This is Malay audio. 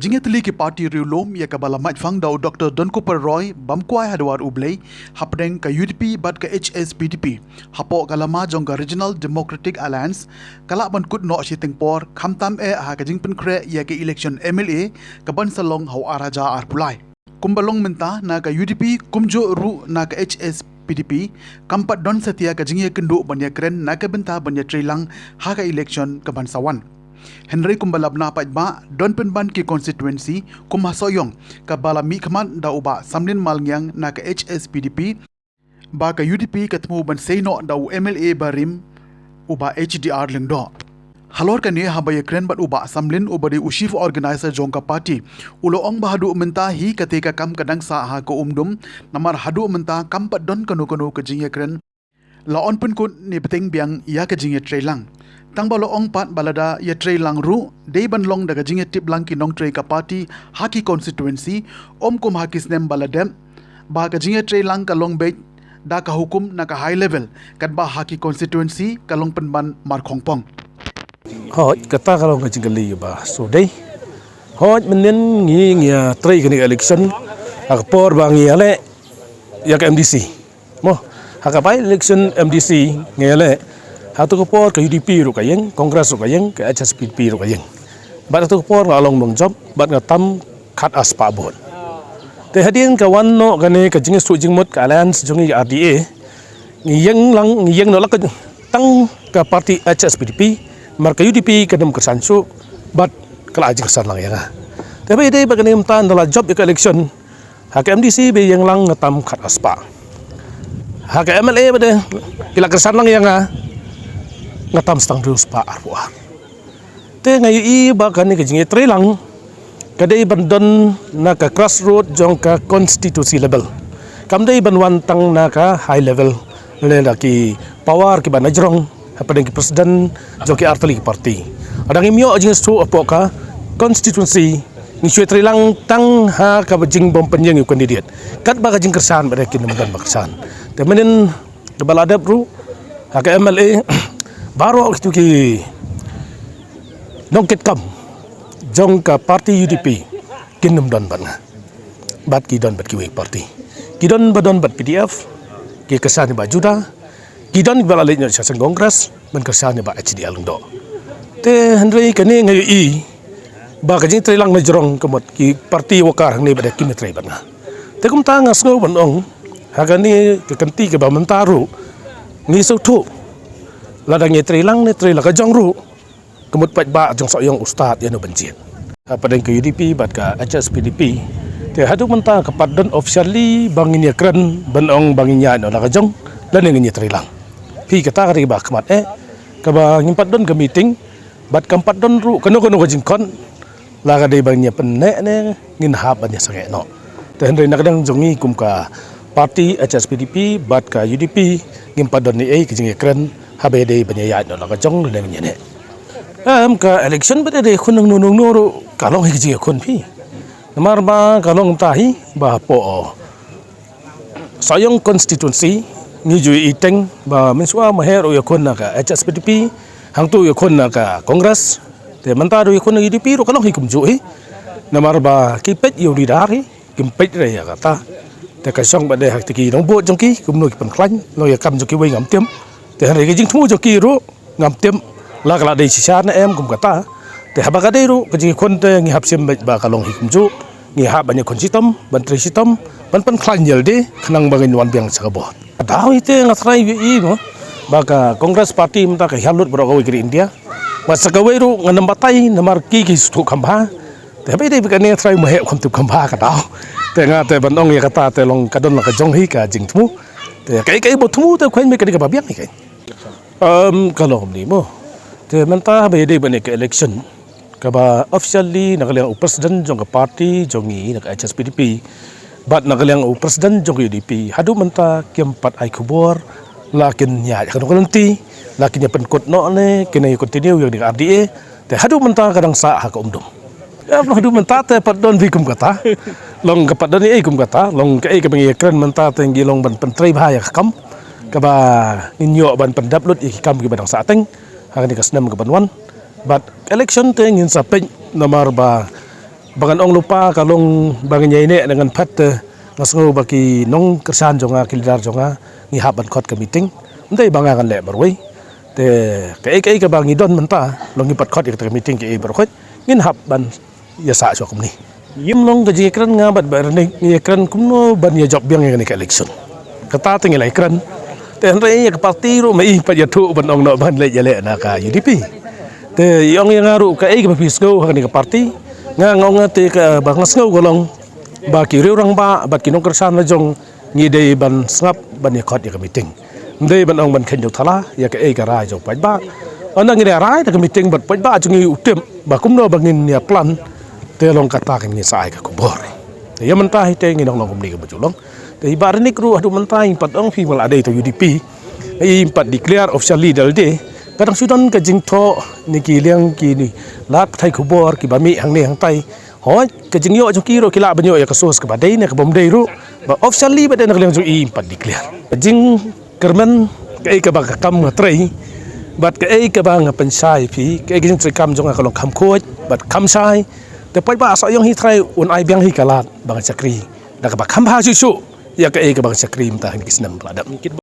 jingetli ki party riulom ya kabala maj fang daw Dr. Don Cooper Roy bamkwai hadwar ublay hapdeng ka UDP bat ka HSPDP hapo kalama jong ka Regional Democratic Alliance kala ban kut no shitengpor khamtam ha ka jingpen kre ya ke election MLA ka ban salong haw araja arpulai kumbalong menta na ka UDP kumjo ru na ka HSPDP kampat don setia ka jingye kendu banya kren na ka benta banya trilang ha ka election ka ban sawan Henry kumbalab na ba don penban ki constituency kumasoyong kabala mi kaman da uba samlin malngyang na ka HSPDP ba ka UDP katmu ban seno da MLA barim uba HDR lengdo halor kani habaya kren bat uba samlin ubari chief organizer jongka party ulo ong bahadu menta hi katika kam kadang sa ha ko umdum namar hadu menta kampat don kanu ke jingye kren laon pun kun ni beteng biang ya ke jingye trailang tang balo ong pat balada ya trei lang ru dei ban long daga jinge tip lang ki nong trei ka party haki constituency kum hakis nem baladem ba ka jinge trei lang ka long be da ka hukum na ka high level kat ba haki constituency ka long penban mar khongpong hoj kata kalau ka jingali ba so dei hoj menen ngi trei ka election ak por ba ngi ale ya ka MDC mo haka pai election MDC ngi ale hatu ko por ka UDP ru ka yeng kongres ru ka yeng ka HSPDP ru ka yeng bat hatu ko por along mong job bat ngatam khat aspa bon te hadin ka wan no gane ka jing su jing mot ka alliance jongi RDA ngi yeng no la ka tang ka party HSPDP mar ka UDP ka dem kersan su bat kala ajing kersan lang ya te be dei bagane mtan dalam job ka election ha ka MDC be yang lang ngatam khat aspa ha ka MLA bade kila kersan lang ya ngatam stang terus pa arwa te ngai i ba kan ke jinge trelang kadai bandon na ka grassroot jong ka constituency level kam dei ban wan tang na ka high level le la ki power ki ban ajrong hapadeng ki president jong ki artali party adang imyo jing stu apo ka constituency ni shwe trelang tang ha ka jing bom penyeng candidate kat ba ka jing kersan ba kin dan kersan te menen de baladap ru ha ka MLA baru itu ki nongket kam jong ka party UDP kinum don ban bat ki don bat ki party ki don badon bat PDF ki kesan ba juda ki don ba le nya sa kongres ban kesan ba HDL ndo te Henry kani ngai i ba ka jing trelang na jorong kemot ki party wakar ni ba ki metre ban te kum ta ngas ngo ban ong ha kani ke kanti ke ba mentaru ni so thu ladang ye trelang ne trela ka jongru kemut pat ba jong soyong ustad ya no benjit padang ke UDP bat ka HSPDP te hadu menta ka padon officially bangin ya kran banong bangin ya no la ka jong lan ngi trelang pi kata ka ba kmat ka ba ngimpat don ka meeting bat kampat don ru kano ka jingkon la ka dei bangnya penne ne ngin hab banya sange no te hendai nak dang jongi kum ka party HSPDP bat ka UDP ngimpat don ni ke jing kran habe dei banyaya no la ka jong le ngi ne ka election bade de khun nung ru kalong hi ji khun phi namar ba kalong ta hi ba po sayong constituency ni ju iteng ba mensua maher o yakun na ka HSPDP hang tu yakun na ka congress te manta ru yakun UDP ru kalong hi kumju hi namar ba ki pet yu ri dar hi kim pet re ya ta te ka song bade hak ti ki dong bo jong ki kum noi pan klan lo ya kam jo ki wei ngam tiam te hari ke jing thu jo ki ru ngam tem la kala dei sisa na em kum kata te haba ka dei ru ke jing kon te ngi hap sim ba kalong hikum ju ngi ha ba ni kon sitom ban tri sitom ban pan khlan yel de khnang ba ngin wan biang sa bo daw ite ngatrai wi i no ba ka congress party mta ka halut bro ko ki India ba sa ka wei ru nganam batai namar ki stu khamba te be dei ba ni trai ma he kon tu khamba ka daw te nga te ban ong ya kata te long ka don la ka jong hi ka jing thu te kai bo thu te khwen me ka ba biang ni kai kalau ni mo te menta be de bane ke election ka ba officially nagalang president jong ka party jongi nak HSPDP bat nagalang president jong UDP hadu menta kiampat ai kubor lakin nya kan nanti lakin ya penkot no ne kena continue yang di RDA te hadu menta kadang sa ha ka umdum hadu menta te padon vi kum kata long ka padon ni kum kata long ka ka bangi kren menta te ngi long ban pentrai bahaya kam kaba ninyo ban pendap lut ikam ki badang sateng hang ni kasnam ke banwan bat election te ngin sapeng nomor ba Bangan ong lupa kalong bangan ini dengan pat ngasngo baki nong kersan jonga kilidar jonga ngihaban kot ke meeting. Ndai bangangan le barwai. Te kai ka bangi don menta long ngipat kot ke meeting ke barkot ngin hab ban ya sa so kumni. Yim long ka jikran ngabat barni ngikran kumno ban ya job yang ni ka election. Kata tinggal ikran. Te ndai ya parti ro mai pa ya thu ban ong no ban le ya le na ka UDP. Te yong yang ngaru ka ka pisgo ha ni ka parti nga ngong te ka bangas ngau golong ba ki riurang ba bat kinong kersan na jong ngidei ban sngap ban ya khot ya meeting ndei ban ong ban khen jok thala ya ka ka rai jok pai ba ona ngi rai ta meeting bat pai ba chung utem ba kumno bangin ya plan te long kata kan ni sai ka kubor te ya mentah te ngi nong ngom ni ka bajulong te ibar ni kru adu mentah pat ong fi mal adai to UDP ai pat declare officially dal de kadang sudan ka jingtho ni ki liang ki ni lat thai khubor ki bami hang ni hang tai hoi ka jingyo jo ki ro kila banyo ya kasos ka badai ne ka bomdei ru ba officially ba den liang jo i pat declare jing kerman ka ba ka kam ngatrai bat ka ba nga pensai phi ka jing tri kam jong ka long kham khoj bat kham sai te pai ba sa yong hi thai un ai biang hi kalat ba chakri da ka ba kham ha su su ya ka ba chakri mta hin kisnam pladam